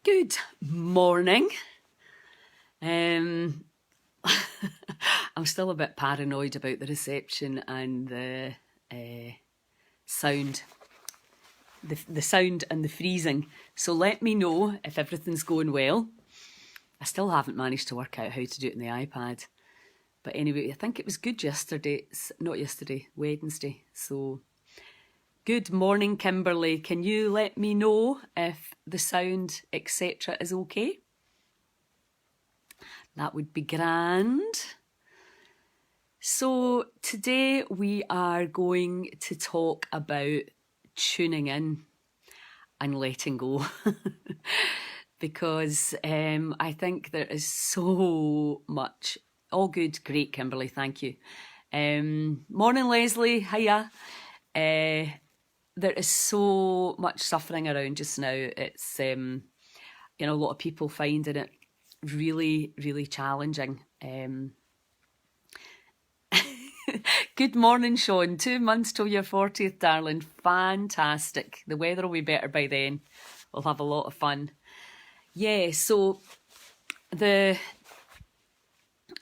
Good morning. I'm still a bit paranoid about the reception and the sound, the sound and the freezing. So let me know if everything's going well. I still haven't managed to work out how to do it in the iPad. But anyway, I think it was good yesterday. Not yesterday, Wednesday. So good morning, Kimberly. Can you let me know if the sound, etc. is okay? That would be grand. So today we are going to talk about tuning in and letting go. Because I think there is so much. All good, great, Kimberly, thank you. Morning, Leslie, hiya. There is so much suffering around just now. It's, a lot of people finding it really, really challenging. Good morning, Sean. 2 months till your 40th, darling. Fantastic. The weather will be better by then. We'll have a lot of fun. Yeah, so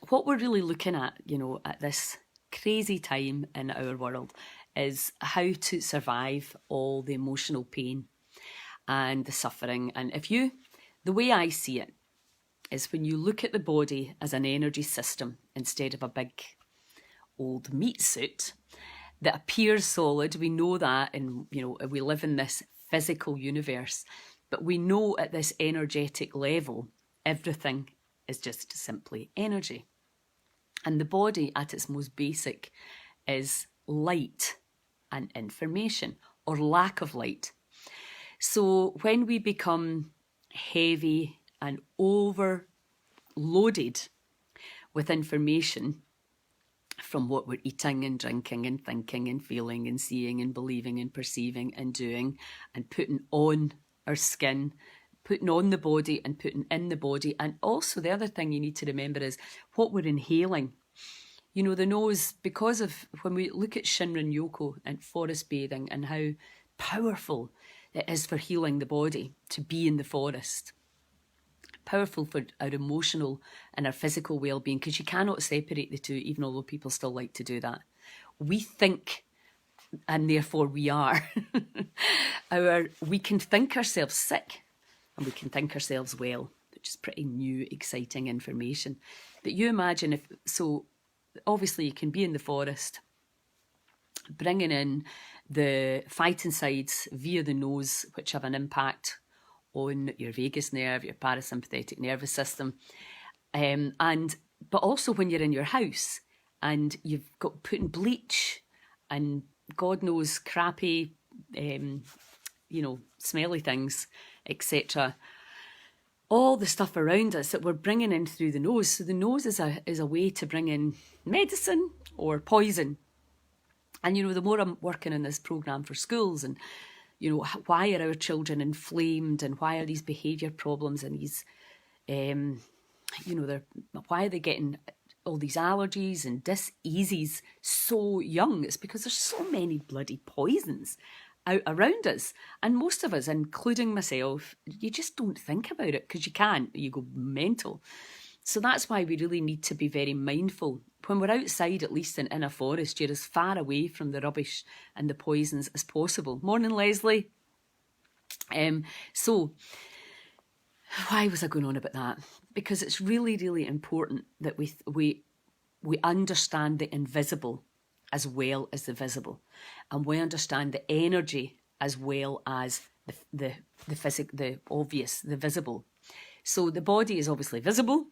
what we're really looking at, at this crazy time in our world is how to survive all the emotional pain and the suffering. And the way I see it is when you look at the body as an energy system instead of a big old meat suit that appears solid. We know that, and we live in this physical universe, but we know at this energetic level, everything is just simply energy. And the body at its most basic is light and information, or lack of light. So when we become heavy and overloaded with information from what we're eating and drinking and thinking and feeling and seeing and believing and perceiving and doing and putting on our skin, putting on the body and putting in the body. And also the other thing you need to remember is what we're inhaling. The nose, because of when we look at Shinrin Yoku and forest bathing and how powerful it is for healing the body to be in the forest. Powerful for our emotional and our physical well-being, because you cannot separate the two, even although people still like to do that. We think, and therefore we are. We can think ourselves sick and we can think ourselves well, which is pretty new, exciting information. But you imagine obviously you can be in the forest, bringing in the fighting sides via the nose, which have an impact on your vagus nerve, your parasympathetic nervous system. But also when you're in your house and you've got putting bleach and God knows crappy, smelly things, etc. All the stuff around us that we're bringing in through the nose. So the nose is a way to bring in medicine or poison. And, the more I'm working on this programme for schools and, why are our children inflamed and why are these behaviour problems and these, why are they getting all these allergies and diseases so young? It's because there's so many bloody poisons out around us. And most of us, including myself, you just don't think about it because you can't. You go mental. So that's why we really need to be very mindful. When we're outside, at least in a forest, you're as far away from the rubbish and the poisons as possible. Morning, Leslie. So why was I going on about that? Because it's really, really important that we understand the invisible as well as the visible, and we understand the energy as well as the obvious, the visible. So the body is obviously visible.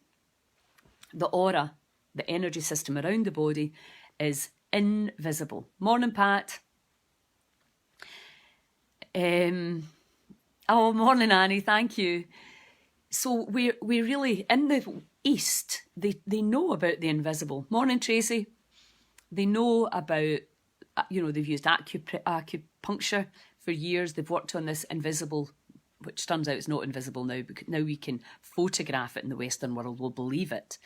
The aura, the energy system around the body, is invisible. Morning, Pat. Morning, Annie. Thank you. So we really, in the East, they know about the invisible. Morning, Tracy. They know about, they've used acupuncture for years. They've worked on this invisible, which turns out it's not invisible now, because now we can photograph it in the Western world. We'll believe it.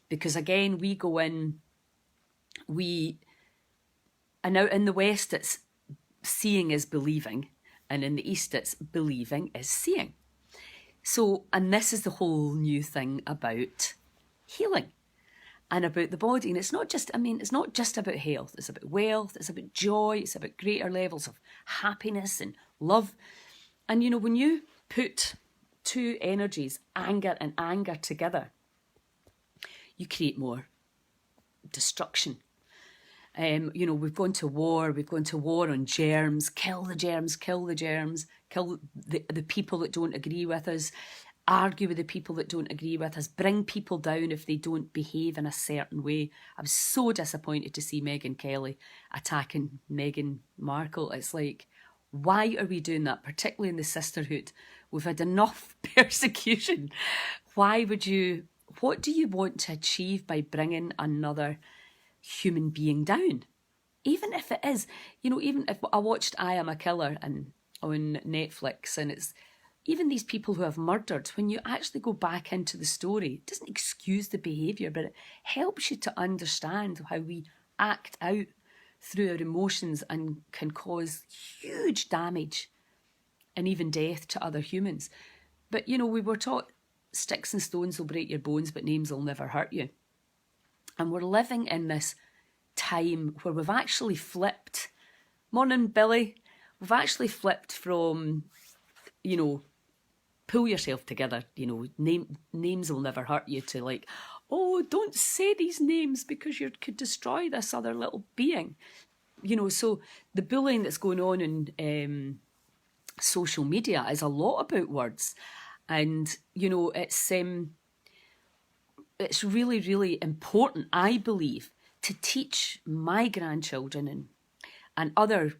Because again, we go in, and now in the West, it's seeing is believing. And in the East, it's believing is seeing. So, and this is the whole new thing about healing and about the body. And it's not just, it's not just about health. It's about wealth. It's about joy. It's about greater levels of happiness and love. And, when you put two energies, anger and anger, together, you create more destruction. We've gone to war. We've gone to war on germs. Kill the germs. Kill the germs. Kill the people that don't agree with us. Argue with the people that don't agree with us. Bring people down if they don't behave in a certain way. I was so disappointed to see Megyn Kelly attacking Meghan Markle. It's like, why are we doing that? Particularly in the sisterhood, we've had enough persecution. What do you want to achieve by bringing another human being down? Even if it is, even if I watched I Am a Killer on Netflix, and it's even these people who have murdered, when you actually go back into the story, it doesn't excuse the behaviour, but it helps you to understand how we act out through our emotions and can cause huge damage and even death to other humans. But, we were taught sticks and stones will break your bones, but names will never hurt you. And we're living in this time where we've actually flipped. Morning, Billy. We've actually flipped from, pull yourself together, names will never hurt you, to like, oh, don't say these names because you could destroy this other little being. So the bullying that's going on in social media is a lot about words. And, it's really, really important, I believe, to teach my grandchildren and other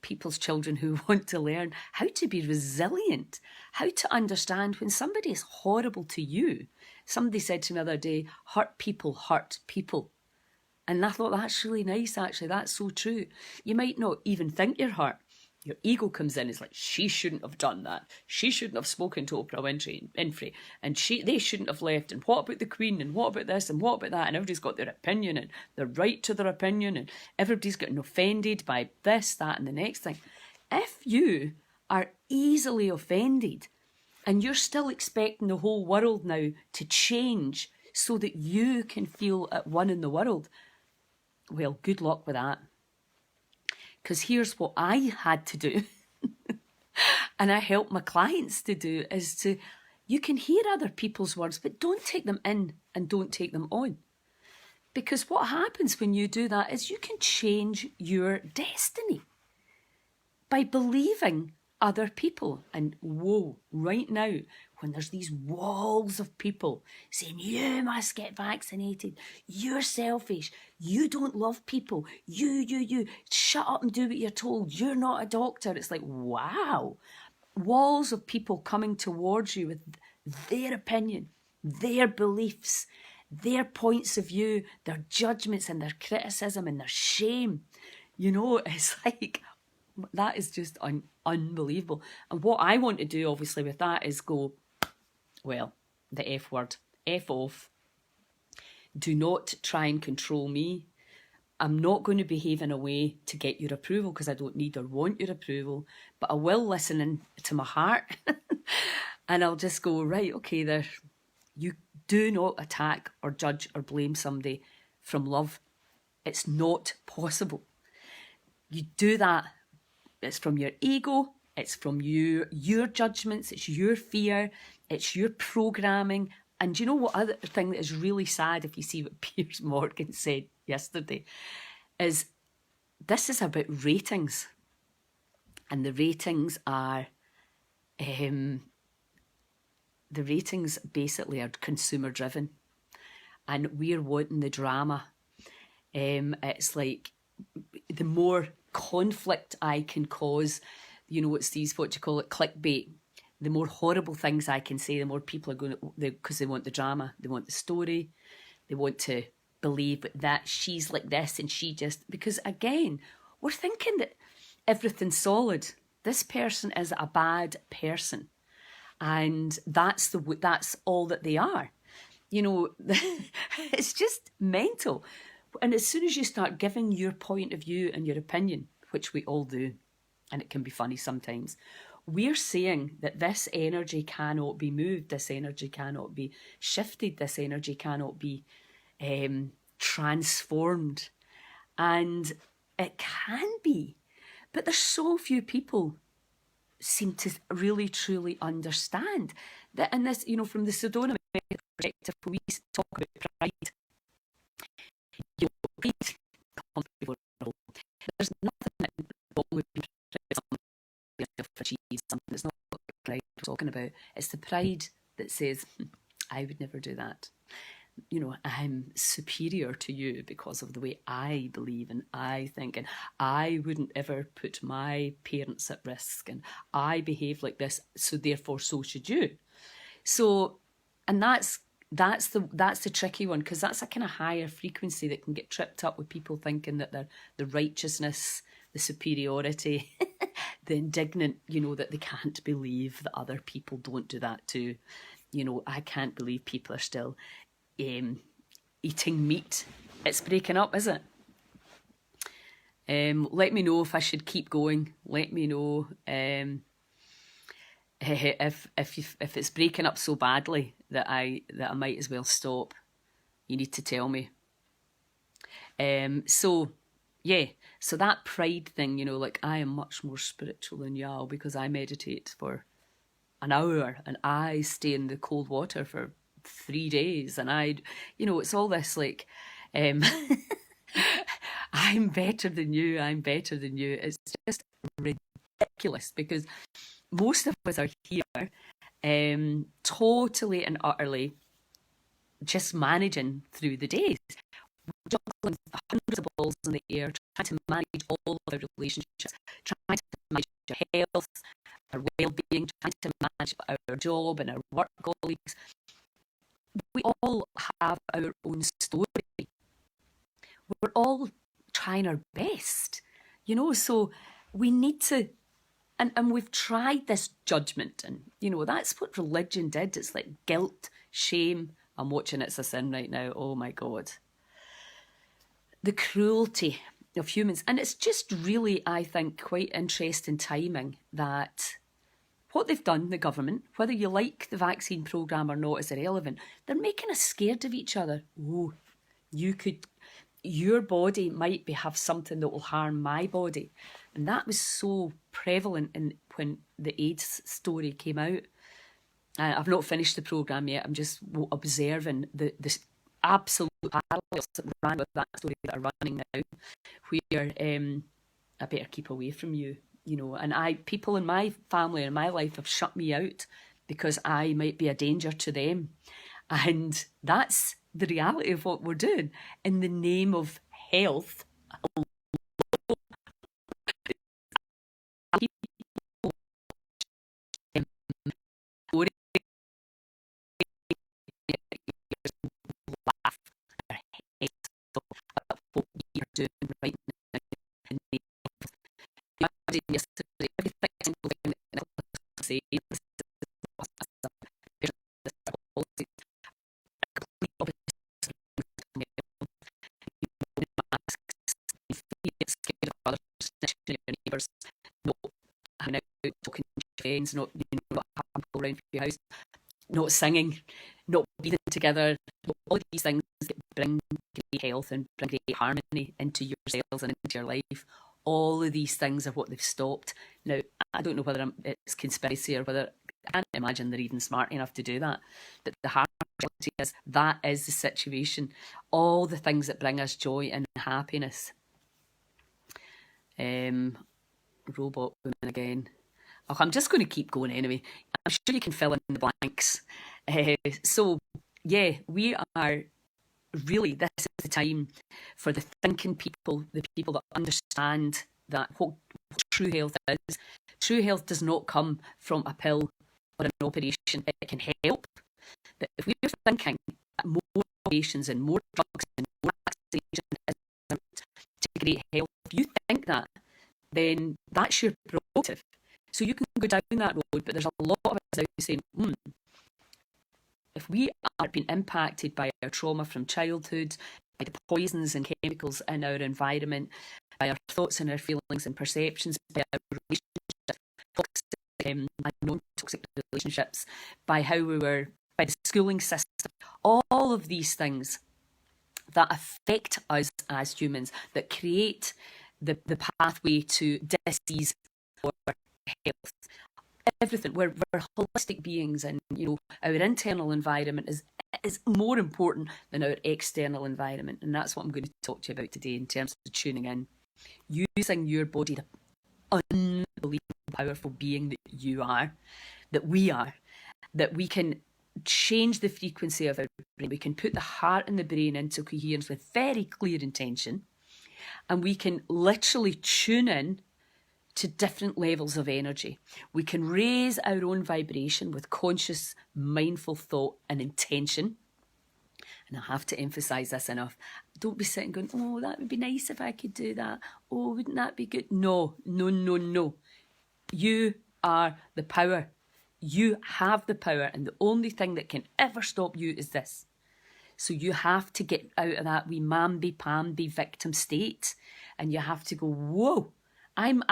people's children who want to learn how to be resilient, how to understand when somebody is horrible to you. Somebody said to me the other day, hurt people hurt people. And I thought, that's really nice, actually. That's so true. You might not even think you're hurt. Your ego comes in. It's like, she shouldn't have done that. She shouldn't have spoken to Oprah Winfrey. And they shouldn't have left. And what about the Queen? And what about this? And what about that? And everybody's got their opinion and their right to their opinion. And everybody's getting offended by this, that, and the next thing. If you are easily offended and you're still expecting the whole world now to change so that you can feel at one in the world, well, good luck with that. Because here's what I had to do, and I help my clients to do, is you can hear other people's words, but don't take them in and don't take them on. Because what happens when you do that is you can change your destiny by believing other people. And whoa, right now, when there's these walls of people saying, you must get vaccinated, you're selfish, you don't love people, you, shut up and do what you're told, you're not a doctor. It's like, wow. Walls of people coming towards you with their opinion, their beliefs, their points of view, their judgments and their criticism and their shame. It's like, that is just unbelievable. And what I want to do, obviously, with that is go, well, the F word, F off. Do not try and control me. I'm not going to behave in a way to get your approval because I don't need or want your approval, but I will listen to my heart and I'll just go, right, okay, there. You do not attack or judge or blame somebody from love. It's not possible. You do that. It's from your ego. It's from your judgments. It's your fear. It's your programming. And you know what other thing that is really sad, if you see what Piers Morgan said yesterday, is this is about ratings. And the ratings are, the ratings basically are consumer driven. And we're wanting the drama. It's like the more conflict I can cause, it's these, what do you call it, clickbait. The more horrible things I can say, the more people are going to, because they want the drama, they want the story, they want to believe that she's like this and she just, because again, we're thinking that everything's solid. This person is a bad person, and that's all that they are. It's just mental. And as soon as you start giving your point of view and your opinion, which we all do, and it can be funny sometimes, we're saying that this energy cannot be moved, this energy cannot be shifted, this energy cannot be transformed. And it can be, but there's so few people seem to really truly understand that. In this, from the Sedona perspective, we talk about pride. Pride comes before it all. There's nothing wrong with being proud of something you've achieved, something. It's not what pride we're talking about. It's the pride that says, I would never do that. I'm superior to you because of the way I believe and I think, and I wouldn't ever put my parents at risk, and I behave like this, so therefore so should you. So, and that's the tricky one, because that's a kind of higher frequency that can get tripped up with people thinking that they're the righteousness, the superiority, the indignant, that they can't believe that other people don't do that too. I can't believe people are still eating meat. It's breaking up, is it? Let me know if I should keep going. Let me know if it's breaking up so badly that I might as well stop. You need to tell me. So that pride thing, like I am much more spiritual than y'all because I meditate for an hour and I stay in the cold water for 3 days, and it's all this like I'm better than you, it's just ridiculous, because most of us are here totally and utterly just managing through the days, juggling hundreds of balls in the air, trying to manage all of our relationships, trying to manage our health, our well-being, trying to manage our job and our work colleagues. We all have our own story. We're all trying our best, so we need to, and we've tried this judgment, and, that's what religion did. It's like guilt, shame. I'm watching It's a Sin right now. Oh my God. The cruelty of humans. And it's just really, I think, quite interesting timing that what they've done, the government, whether you like the vaccine programme or not is irrelevant, they're making us scared of each other. Oh, your body might have something that will harm my body. And that was so prevalent when the AIDS story came out. I've not finished the programme yet. I'm just observing the absolute parallels that ran with that story that are running now, where I better keep away from you. And people in my family and my life have shut me out because I might be a danger to them. And that's the reality of what we're doing. In the name of health, laugh their heads off at what we are doing right now. Yesterday, every single thing that Nicholas said, scared of others, snitching your neighbours, not hanging out, talking to friends, not having people around your house, not singing, not breathing together, all of these things that bring great health and bring great harmony into your cells and into your life. All of these things are what they've stopped. Now, I don't know whether it's conspiracy or whether, I can't imagine they're even smart enough to do that. But the hard reality is that is the situation. All the things that bring us joy and happiness. Robot woman again. Oh, I'm just going to keep going anyway. I'm sure you can fill in the blanks. We are really, this is the time for the thinking people, the people that understand that what true health is. True health does not come from a pill or an operation. It can help. But if we're thinking that more operations and more drugs and more vaccination is to great health, if you think that, then that's your prerogative. So you can go down that road, but there's a lot of us out saying, if we are being impacted by our trauma from childhood, by the poisons and chemicals in our environment, by our thoughts and our feelings and perceptions, by our relationships, and non-toxic relationships, by how we were, by the schooling system, all of these things that affect us as humans, that create the pathway to disease or health. Everything. We're holistic beings, and our internal environment is more important than our external environment, and that's what I'm going to talk to you about today in terms of tuning in, using your body, the unbelievable powerful being that you are, that we are, that we can change the frequency of our brain. We can put the heart and the brain into coherence with very clear intention, and we can literally tune in to different levels of energy. We can raise our own vibration with conscious, mindful thought and intention. And I have to emphasize this enough. Don't be sitting going, oh, that would be nice if I could do that. Oh, wouldn't that be good? No, no, no, no. You are the power. You have the power, and the only thing that can ever stop you is this. So you have to get out of that wee mamby-pamby victim state, and you have to go, whoa, I am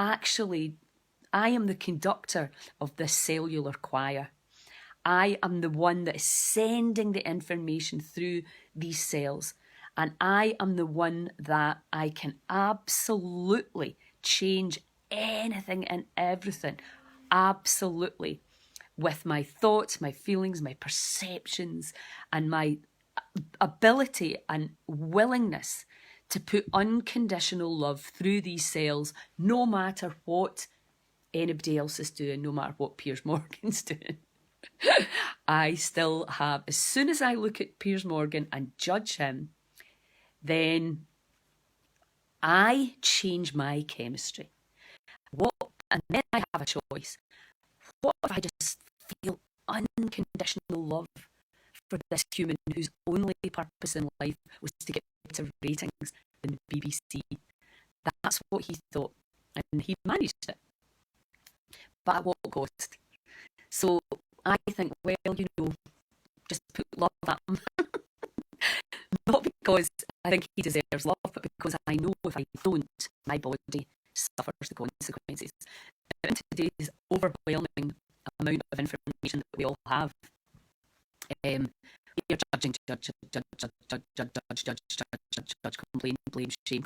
the conductor of this cellular choir. I am the one that is sending the information through these cells, and I am the one that I can absolutely change anything and everything, absolutely, with my thoughts, my feelings, my perceptions, and my ability and willingness to put unconditional love through these cells, no matter what anybody else is doing, no matter what Piers Morgan's doing. I still have, as soon as I look at Piers Morgan and judge him, then I change my chemistry. And then I have a choice. What if I just feel unconditional love for this human whose only purpose in life was to get better ratings than the BBC? That's what he thought, and he managed it. But at what cost? So I think, well, just put love at him. Not because I think he deserves love, but because I know if I don't, my body suffers the consequences. In today's overwhelming amount of information that we all have, we are judging, judge, complain, blame, shame,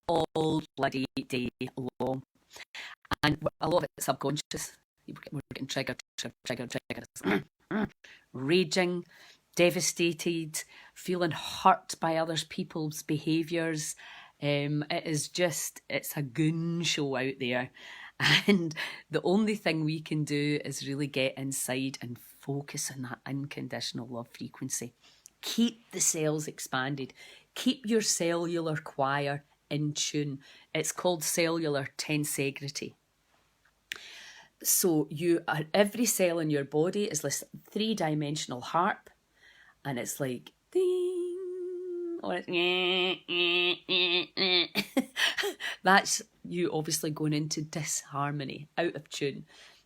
all bloody day long. And a lot of it's subconscious. We're getting triggered. Raging, devastated, feeling hurt by other people's behaviours. It's a goon show out there. And the only thing we can do is really get inside and focus on that unconditional love frequency. Keep the cells expanded. Keep your cellular choir in tune. It's called cellular tensegrity. So every cell in your body is this 3-dimensional harp, and it's like ding, or it's that's you obviously going into disharmony, out of tune.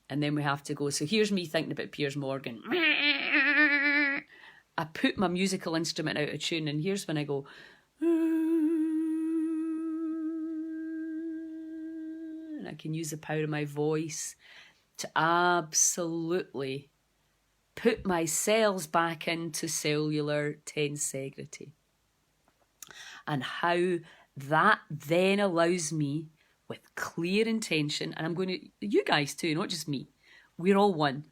And then we have to go, so here's me thinking about Piers Morgan. I put my musical instrument out of tune, and here's when I go, and I can use the power of my voice to absolutely put my cells back into cellular tensegrity. And how that then allows me, with clear intention, and I'm going to, you guys too, not just me, we're all one.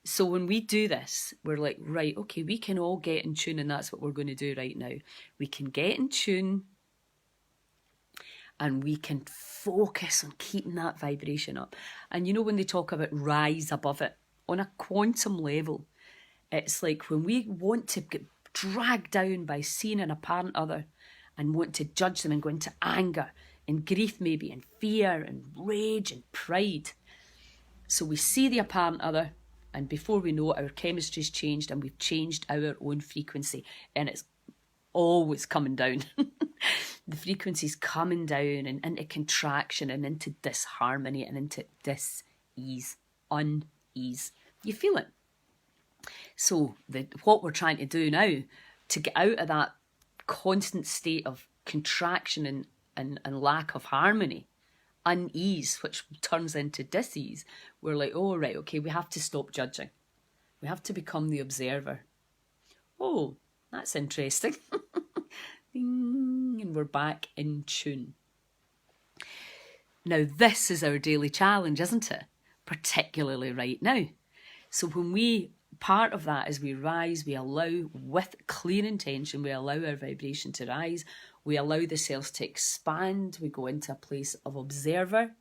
So when we do this, we're like, right, okay, we can all get in tune, and that's what we're going to do right now. We can get in tune, and we can focus on keeping that vibration up. And when they talk about rise above it, on a quantum level, it's like when we want to get dragged down by seeing an apparent other and want to judge them and go into anger and grief maybe, and fear and rage and pride. So we see the apparent other, and before we know it, our chemistry's changed, and we've changed our own frequency, and it's always coming down. The frequency's coming down and into contraction and into disharmony and into dis-ease, unease. You feel it? So what we're trying to do now to get out of that constant state of contraction and lack of harmony, unease, which turns into dis-ease, we're like, oh, right, okay, we have to stop judging. We have to become the observer. Oh, that's interesting. Ding, and we're back in tune. Now, this is our daily challenge, isn't it? Particularly right now. So part of that is we rise, we allow, with clear intention, we allow our vibration to rise, we allow the cells to expand, we go into a place of observer,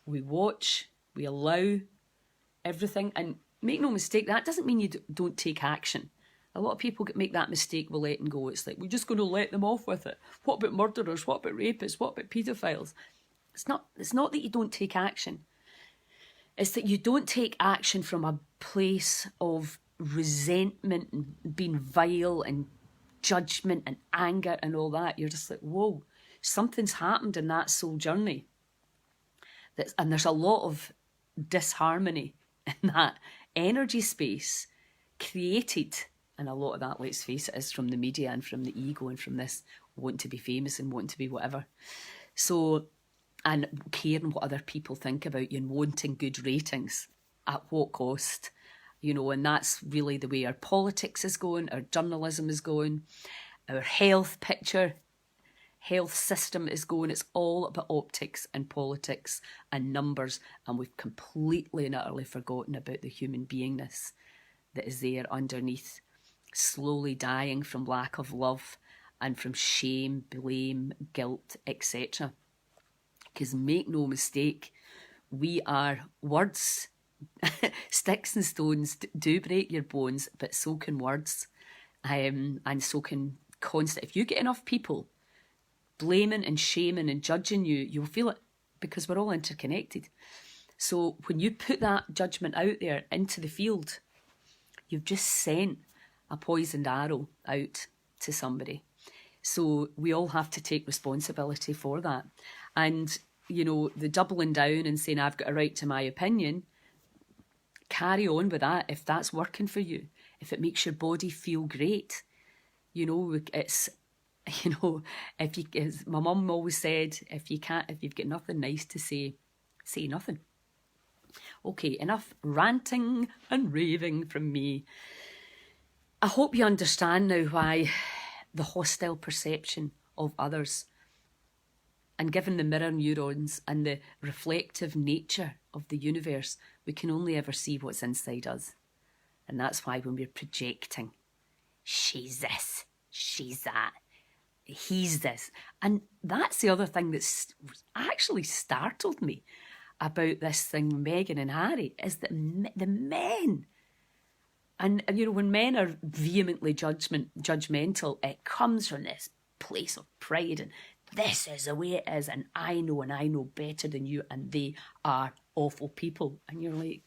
we watch, we allow everything. And make no mistake, that doesn't mean you don't take action. A lot of people make that mistake with letting go. It's like, we're just going to let them off with it. What about murderers? What about rapists? What about paedophiles? It's not that you don't take action. It's that you don't take action from a place of resentment and being vile and judgment and anger and all that. You're just like, whoa, something's happened in that soul journey. And there's a lot of disharmony in that energy space created. And a lot of that, let's face it, is from the media and from the ego and from this wanting to be famous and wanting to be whatever. So, and caring what other people think about you and wanting good ratings at what cost, and that's really the way our politics is going, our journalism is going, our health system is going. It's all about optics and politics and numbers, and we've completely and utterly forgotten about the human beingness that is there underneath, slowly dying from lack of love and from shame, blame, guilt, etc. Because make no mistake, we are words. Sticks and stones do break your bones, but so can words. And so can constant. If you get enough people blaming and shaming and judging you, you'll feel it, because we're all interconnected. So when you put that judgment out there into the field, you've just sent a poisoned arrow out to somebody. So we all have to take responsibility for that. And, the doubling down and saying, I've got a right to my opinion, carry on with that if that's working for you. If it makes your body feel great, it's, if you, as my mum always said, if you've got nothing nice to say nothing. Okay, enough ranting and raving from me. I hope you understand now why the hostile perception of others, and given the mirror neurons and the reflective nature of the universe, we can only ever see what's inside us. And that's why when we're projecting, she's this, she's that, he's this. And that's the other thing that's actually startled me about this thing, Meghan and Harry, is that the men, and when men are vehemently judgmental, it comes from this place of pride and this is the way it is, and I know better than you, and they are awful people. And you're like,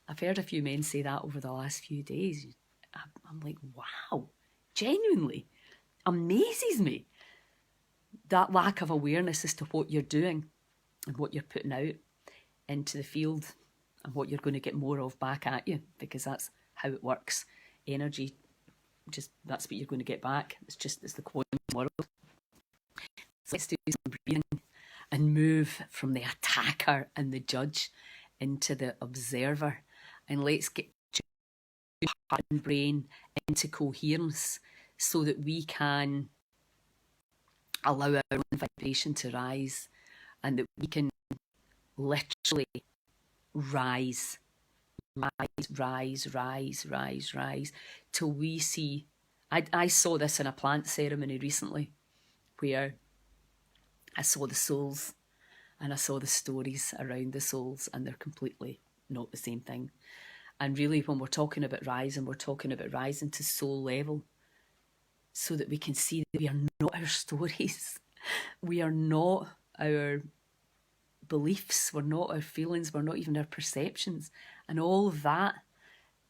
I've heard a few men say that over the last few days. I'm like, wow, genuinely amazes me, that lack of awareness as to what you're doing and what you're putting out into the field and what you're going to get more of back at you, because that's how it works. Energy, that's what you're going to get back. It's the quantum world. So let's do some breathing and move from the attacker and the judge into the observer, and let's get heart and brain into coherence so that we can allow our own vibration to rise, and that we can literally rise till we see. I saw this in a plant ceremony recently, where I saw the souls and I saw the stories around the souls, and they're completely not the same thing. And really, when we're talking about rising, we're talking about rising to soul level, so that we can see that we are not our stories. We are not our beliefs. We're not our feelings. We're not even our perceptions. And all of that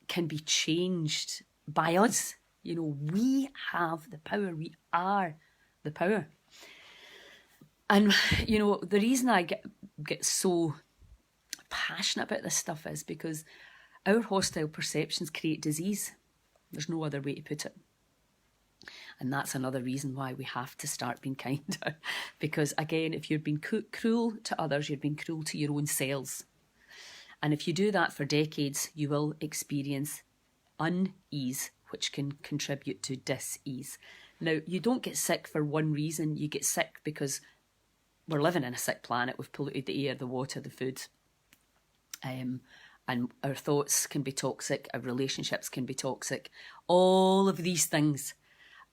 can be changed by us. We have the power. We are the power. And, the reason I get so passionate about this stuff is because our hostile perceptions create disease. There's no other way to put it. And that's another reason why we have to start being kinder. Because again, if you're being cruel to others, you're being cruel to your own cells. And if you do that for decades, you will experience unease, which can contribute to dis-ease. Now, you don't get sick for one reason. You get sick because we're living in a sick planet. We've polluted the air, the water, the food. And our thoughts can be toxic. Our relationships can be toxic. All of these things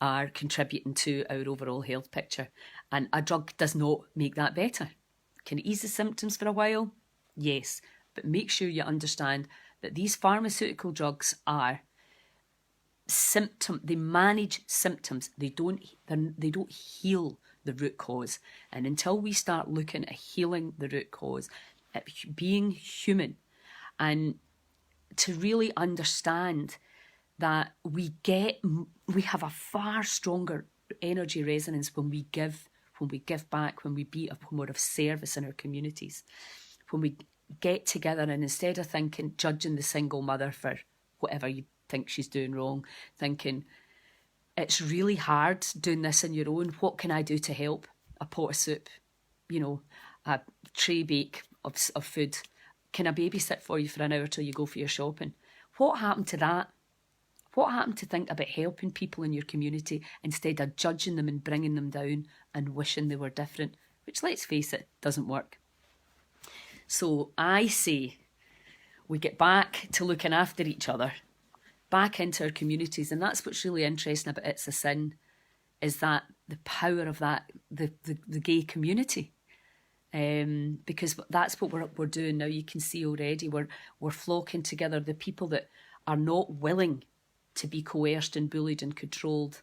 are contributing to our overall health picture. And a drug does not make that better. Can it ease the symptoms for a while? Yes. But make sure you understand that these pharmaceutical drugs are they manage symptoms. They don't heal the root cause. And until we start looking at healing the root cause, at being human, and to really understand that we have a far stronger energy resonance when we give back, when we're of service in our communities, when we get together, and instead of judging the single mother for whatever you think she's doing wrong, thinking it's really hard doing this on your own. What can I do to help? A pot of soup, a tray bake of food. Can I babysit for you for an hour till you go for your shopping? What happened to that? What happened to think about helping people in your community instead of judging them and bringing them down and wishing they were different? Which, let's face it, doesn't work. So I say we get back to looking after each other, back into our communities. And that's what's really interesting about It's a Sin, is that the power of that, the gay community. Because that's what we're doing now. You can see already we're flocking together. The people that are not willing to be coerced and bullied and controlled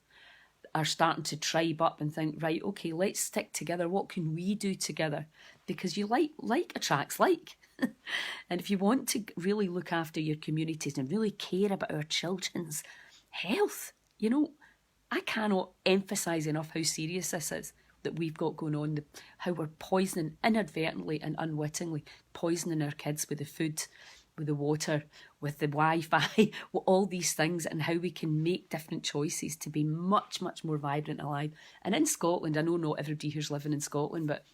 are starting to tribe up and think, right, okay, let's stick together. What can we do together? Because you like attracts like. And if you want to really look after your communities and really care about our children's health, I cannot emphasise enough how serious this is that we've got going on, how we're poisoning, inadvertently and unwittingly, poisoning our kids with the food, with the water, with the Wi-Fi, with all these things, and how we can make different choices to be much, much more vibrant and alive. And in Scotland, I know not everybody here's living in Scotland, but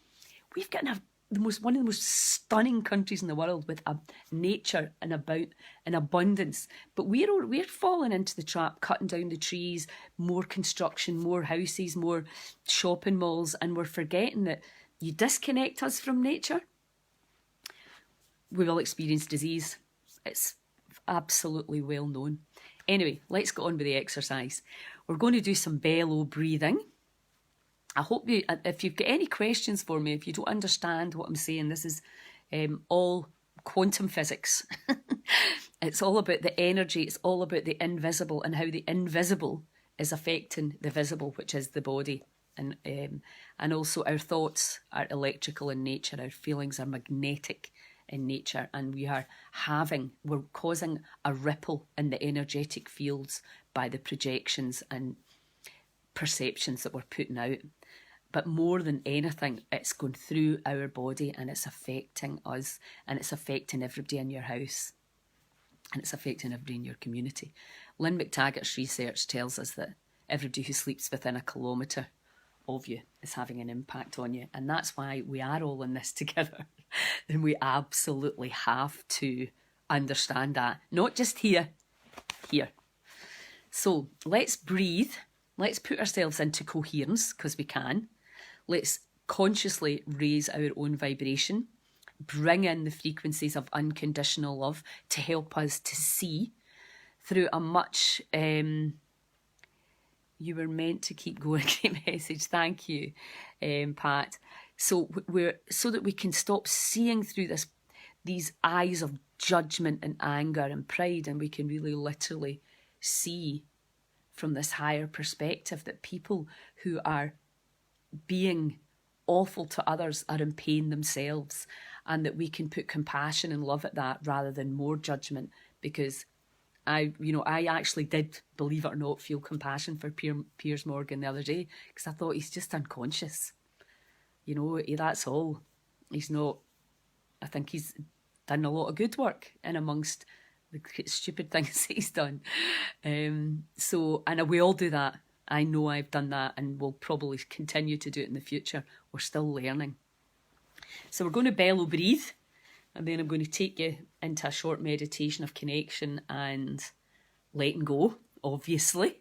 we've got one of the most stunning countries in the world with a nature and an abundance. But we're falling into the trap, cutting down the trees, more construction, more houses, more shopping malls, and we're forgetting that you disconnect us from nature, we will experience disease. It's absolutely well known. Anyway, let's get on with the exercise. We're going to do some bellow breathing. I hope if you've got any questions for me, if you don't understand what I'm saying, this is all quantum physics. It's all about the energy. It's all about the invisible and how the invisible is affecting the visible, which is the body. And also our thoughts are electrical in nature. Our feelings are magnetic in nature, and we're causing a ripple in the energetic fields by the projections and perceptions that we're putting out. But more than anything, it's going through our body and it's affecting us, and it's affecting everybody in your house, and it's affecting everybody in your community. Lynn McTaggart's research tells us that everybody who sleeps within a kilometre of you is having an impact on you, and that's why we are all in this together. And we absolutely have to understand that, not just here. So let's breathe. Let's put ourselves into coherence, because we can. Let's consciously raise our own vibration, bring in the frequencies of unconditional love to help us to see through a much... You were meant to keep going. Great message. Thank you, Pat. So that we can stop seeing through these eyes of judgment and anger and pride, and we can really literally see from this higher perspective that people who are being awful to others are in pain themselves, and that we can put compassion and love at that rather than more judgment. Because I actually did, believe it or not, feel compassion for Piers Morgan the other day, because I thought he's just unconscious. That's all. He's not. I think he's done a lot of good work in amongst the stupid things he's done. And we all do that. I know I've done that and will probably continue to do it in the future. We're still learning. So we're going to bellow breathe, and then I'm going to take you into a short meditation of connection and letting go, obviously,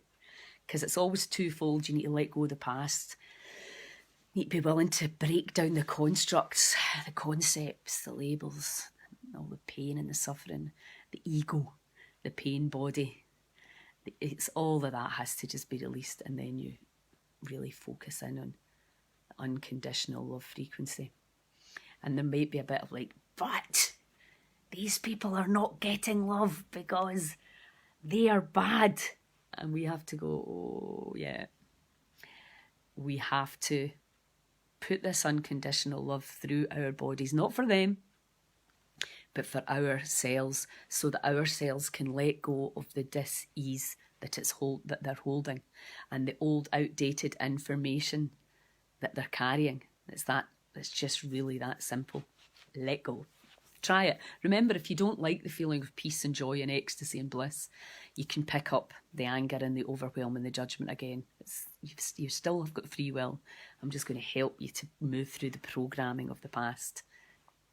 because it's always twofold. You need to let go of the past. You need to be willing to break down the constructs, the concepts, the labels, all the pain and the suffering, the ego, the pain body. It's all of that has to just be released, and then you really focus in on the unconditional love frequency. And there might be a bit of like, but these people are not getting love because they are bad. And we have to go, oh yeah. We have to put this unconditional love through our bodies, not for them, but for ourselves, so that ourselves can let go of the dis-ease that they're holding, and the old outdated information that they're carrying. It's just really that simple. Let go. Try it. Remember, if you don't like the feeling of peace and joy and ecstasy and bliss, you can pick up the anger and the overwhelm and the judgment again. You still have got free will. I'm just going to help you to move through the programming of the past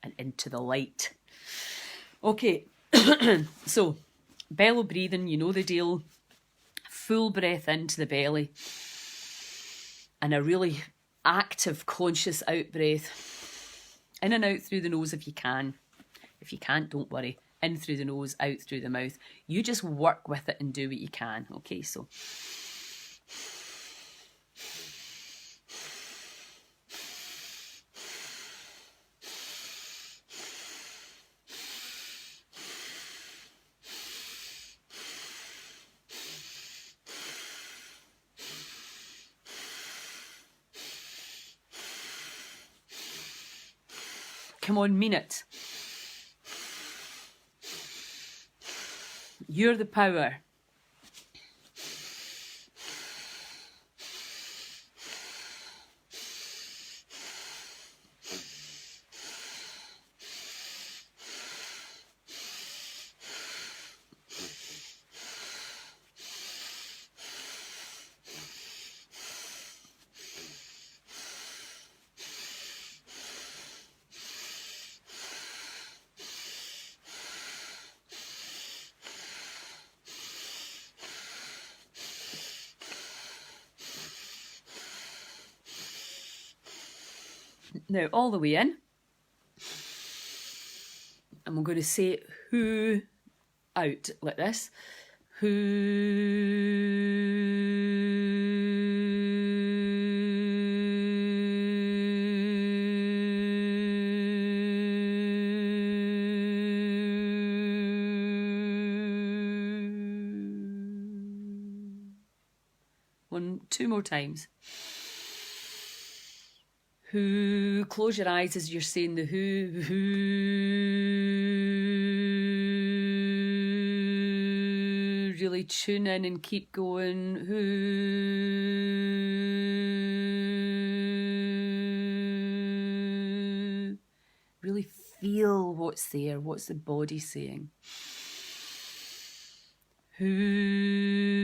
and into the light. Okay, so bellow breathing, you know the deal. Full breath into the belly and a really active, conscious out breath. In and out through the nose if you can. If you can't, don't worry. In through the nose, out through the mouth. You just work with it and do what you can. Okay, so. Come on, mean it. You're the power. Now, all the way in. And we're going to say who out like this. Who. Two more times. Who. Close your eyes as you're saying the who. Really tune in and keep going. Who. Really feel what's there. What's the body saying? Who.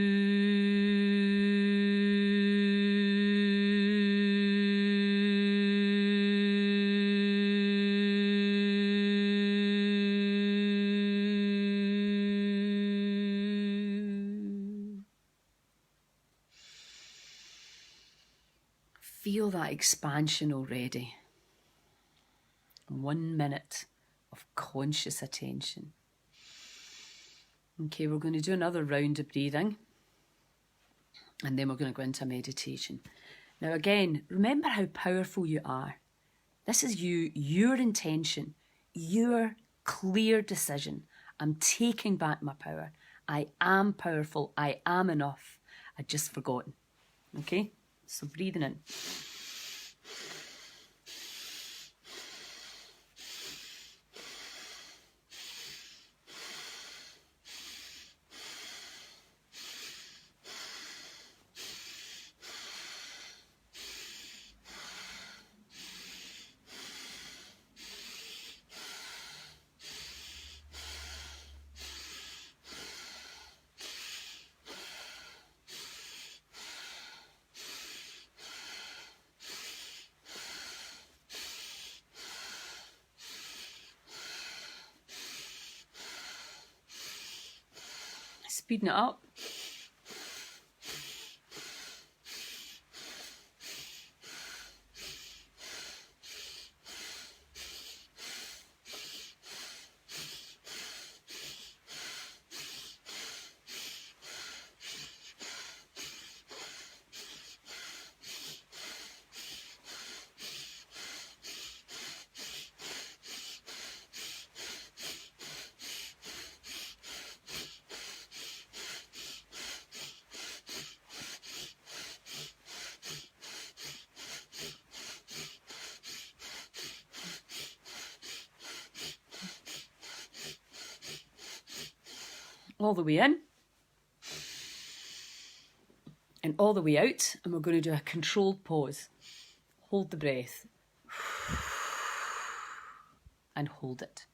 Feel that expansion already. 1 minute of conscious attention. Okay, we're going to do another round of breathing, and then we're going to go into meditation. Now again, remember how powerful you are. This is you, your intention, your clear decision. I'm taking back my power. I am powerful. I am enough. I'd just forgotten. Okay? So breathing in. speeding it up. All the way in and all the way out, and we're going to do a controlled pause. Hold the breath and hold it.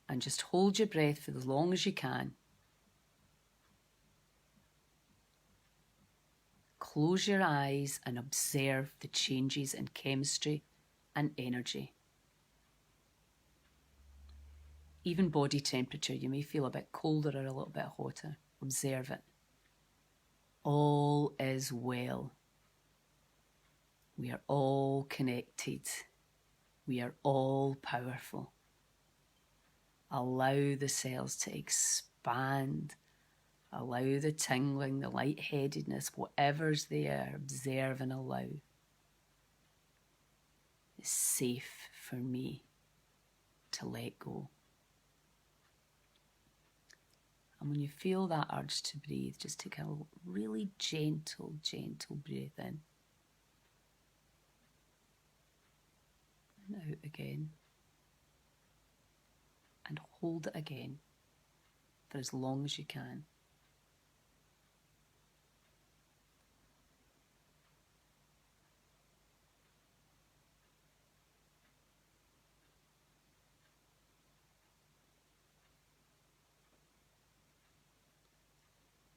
And just hold your breath for as long as you can. Close your eyes and observe the changes in chemistry and energy. Even body temperature, you may feel a bit colder or a little bit hotter. Observe it. All is well. We are all connected. We are all powerful. Allow the cells to expand. Allow the tingling, the lightheadedness, whatever's there, observe and allow. It's safe for me to let go. And when you feel that urge to breathe, just take a really gentle, gentle breath in. And out again. And hold it again for as long as you can.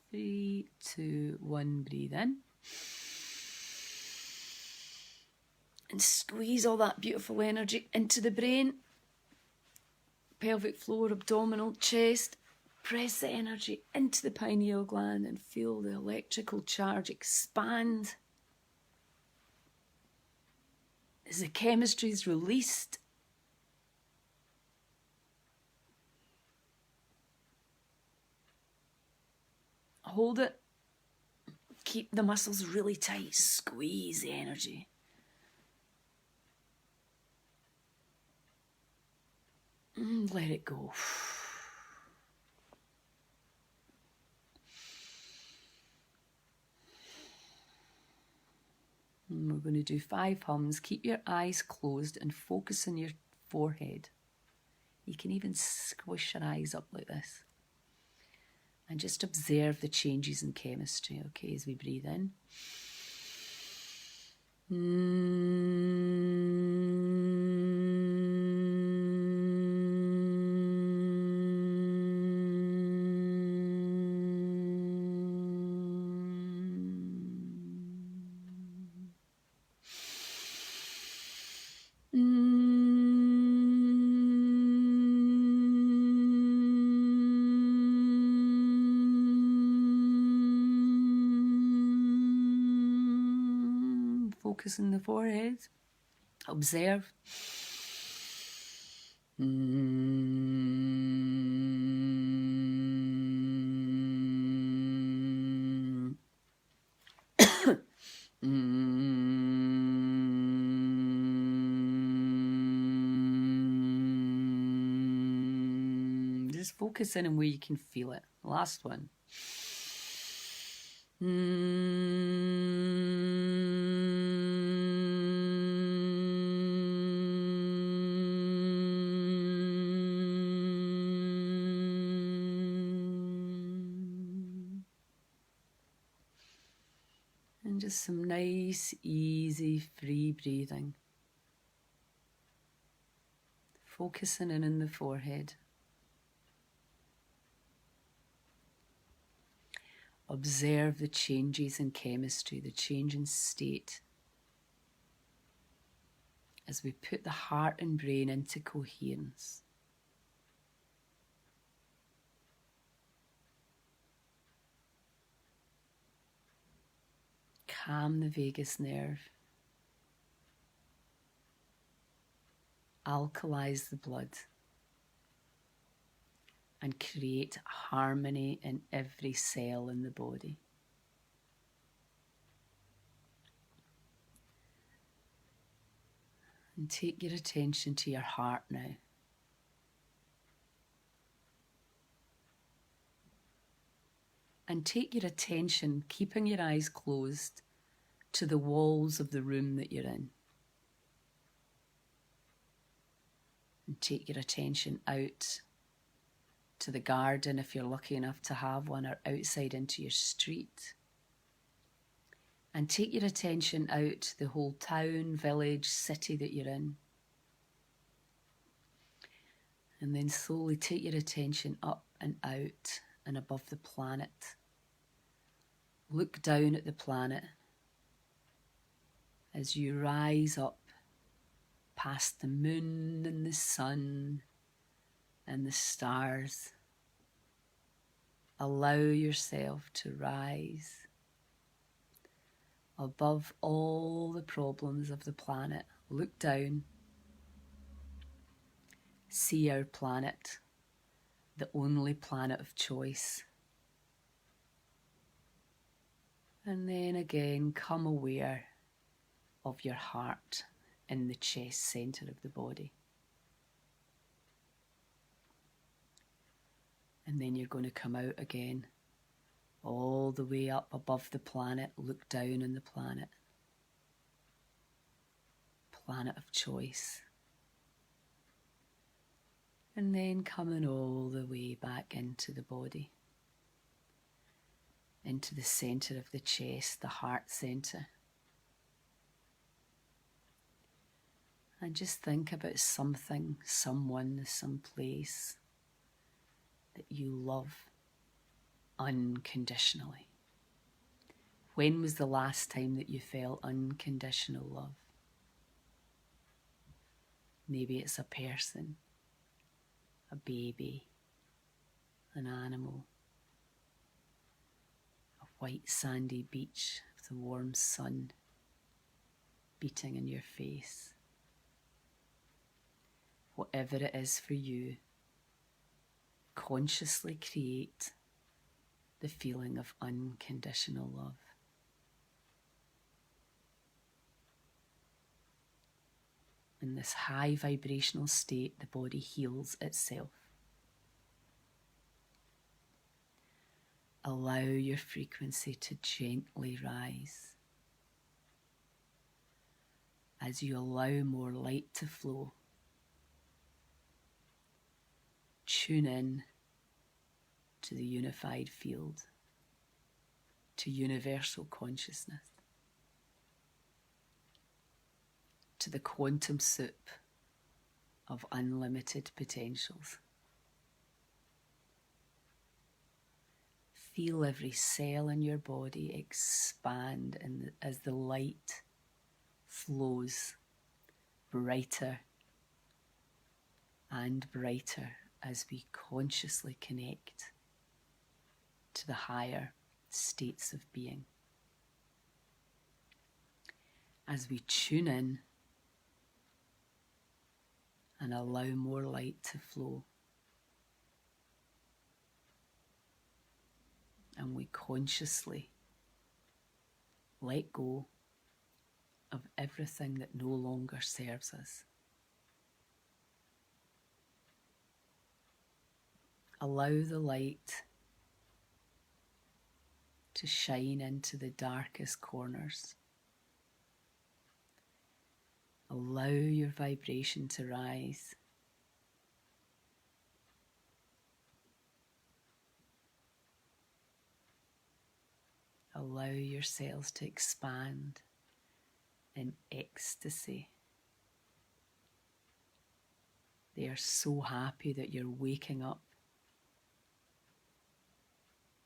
Three, two, one, breathe in. And squeeze all that beautiful energy into the brain. Pelvic floor, abdominal, chest. Press the energy into the pineal gland and feel the electrical charge expand. As the chemistry is released, hold it. Keep the muscles really tight. Squeeze the energy. Let it go. And we're going to do 5 hums. Keep your eyes closed and focus on your forehead. You can even squish your eyes up like this. And just observe the changes in chemistry, okay, as we breathe in. Focus on the forehead. Observe. Just focus in on where you can feel it. Last one. And just some nice, easy, free breathing. Focusing in on the forehead. Observe the changes in chemistry, the change in state. As we put the heart and brain into coherence. calm the vagus nerve, alkalize the blood, and create harmony in every cell in the body. And take your attention to your heart now. And take your attention, keeping your eyes closed, to the walls of the room that you're in. And take your attention out to the garden, if you're lucky enough to have one, or outside into your street. And take your attention out to the whole town, village, city that you're in. And then slowly take your attention up and out and above the planet. Look down at the planet as you rise up past the moon and the sun and the stars. Allow yourself to rise above all the problems of the planet. Look down. See our planet, the only planet of choice. And then again, come aware of your heart in the chest center of the body. And then you're going to come out again, all the way up above the planet. Look down on the planet. Planet of choice. And then coming all the way back into the body, into the center of the chest, the heart center. And just think about something, someone, some place that you love unconditionally. When was the last time that you felt unconditional love? Maybe it's a person, a baby, an animal, a white sandy beach with the warm sun beating in your face. Whatever it is for you, consciously create the feeling of unconditional love. In this high vibrational state, the body heals itself. Allow your frequency to gently rise as you allow more light to flow. Tune in to the unified field, to universal consciousness, to the quantum soup of unlimited potentials. Feel every cell in your body expand as the light flows brighter and brighter as we consciously connect to the higher states of being. As we tune in and allow more light to flow, and we consciously let go of everything that no longer serves us. Allow the light to shine into the darkest corners. Allow your vibration to rise. Allow your cells to expand in ecstasy. They are so happy that you're waking up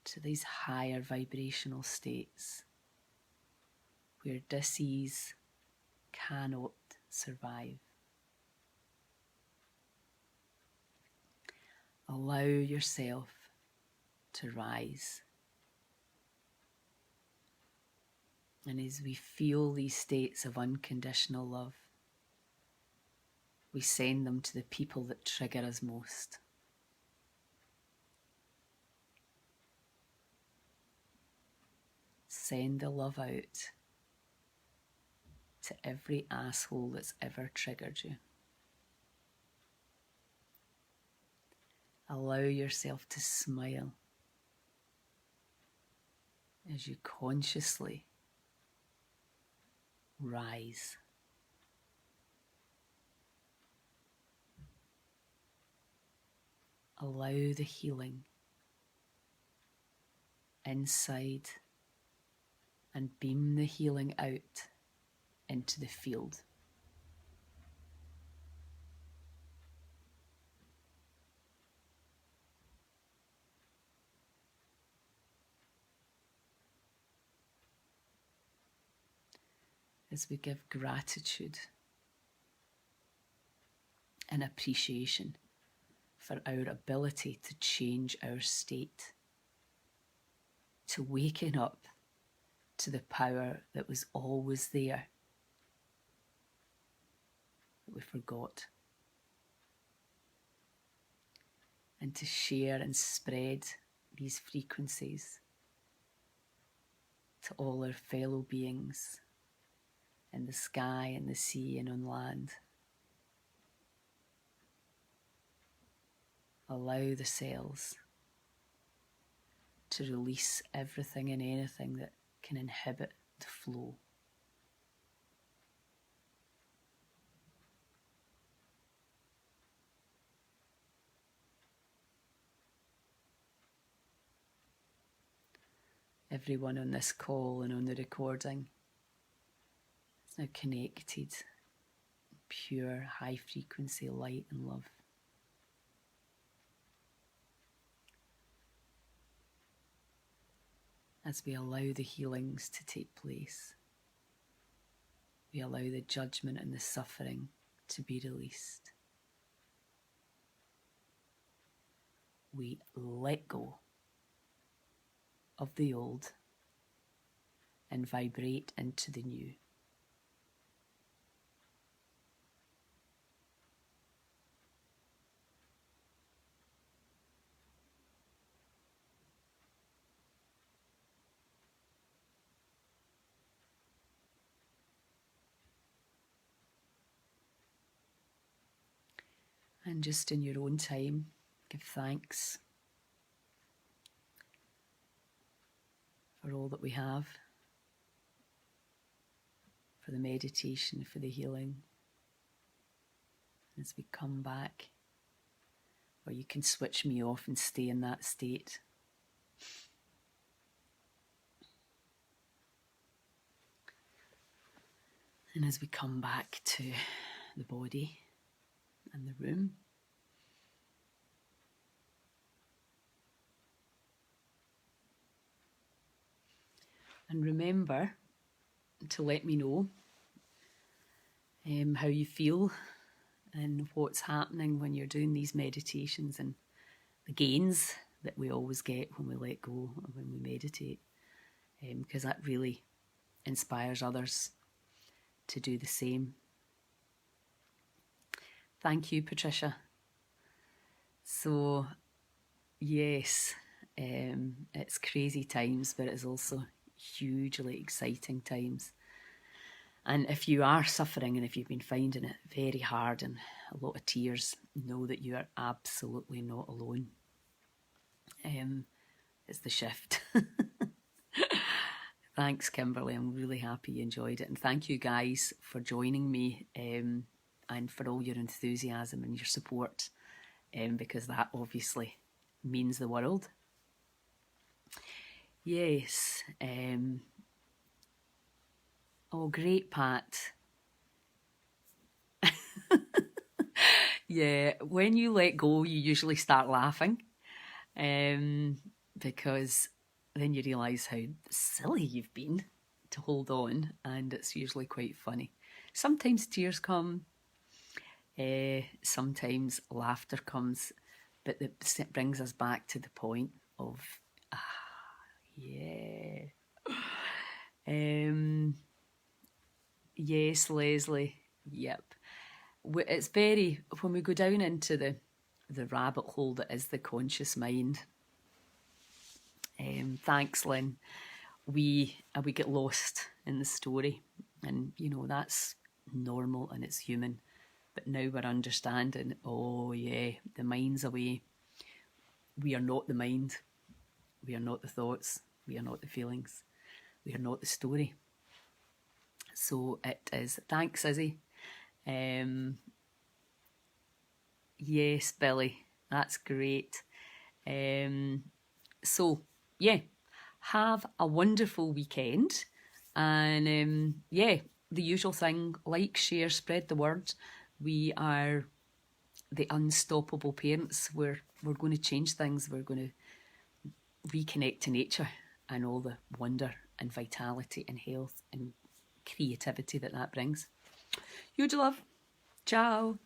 to these higher vibrational states where dis-ease cannot survive. Allow yourself to rise. And as we feel these states of unconditional love, we send them to the people that trigger us most. Send the love out to every asshole that's ever triggered you. Allow yourself to smile as you consciously rise. Allow the healing inside and beam the healing out into the field. As we give gratitude and appreciation for our ability to change our state, to waking up to the power that was always there, that we forgot, and to share and spread these frequencies to all our fellow beings in the sky and the sea and on land. Allow the cells to release everything and anything that can inhibit the flow. Everyone on this call and on the recording is now connected, pure high frequency light and love. As we allow the healings to take place, we allow the judgment and the suffering to be released. We let go of the old and vibrate into the new. And just in your own time, give thanks for all that we have, for the meditation, for the healing. As we come back, or you can switch me off and stay in that state. And as we come back to the body and the room, and remember to let me know how you feel and what's happening when you're doing these meditations and the gains that we always get when we let go and when we meditate, because that really inspires others to do the same. Thank you, Patricia. So, yes, it's crazy times, but it's also hugely exciting times. And if you are suffering and if you've been finding it very hard and a lot of tears, know that you are absolutely not alone. It's the shift. Thanks, Kimberly. I'm really happy you enjoyed it. And thank you guys for joining me and for all your enthusiasm and your support, because that obviously means the world. Yes. Oh, great, Pat. Yeah, when you let go, you usually start laughing, because then you realise how silly you've been to hold on, and it's usually quite funny. Sometimes tears come, sometimes laughter comes, but it brings us back to the point of, yeah, Yes, Leslie. Yep. It's very, when we go down into the rabbit hole that is the conscious mind. Thanks, Lynn. We get lost in the story, and you know that's normal and it's human. But now we're understanding. Oh yeah, the mind's away. We are not the mind. We are not the thoughts. We are not the feelings. We are not the story. So it is. Thanks, Izzy. Yes, Billy, that's great. So, yeah, have a wonderful weekend. And yeah, the usual thing, like, share, spread the word. We are the unstoppable parents. We're going to change things. We're going to reconnect to nature and all the wonder and vitality and health and creativity that brings. Huge love. Ciao.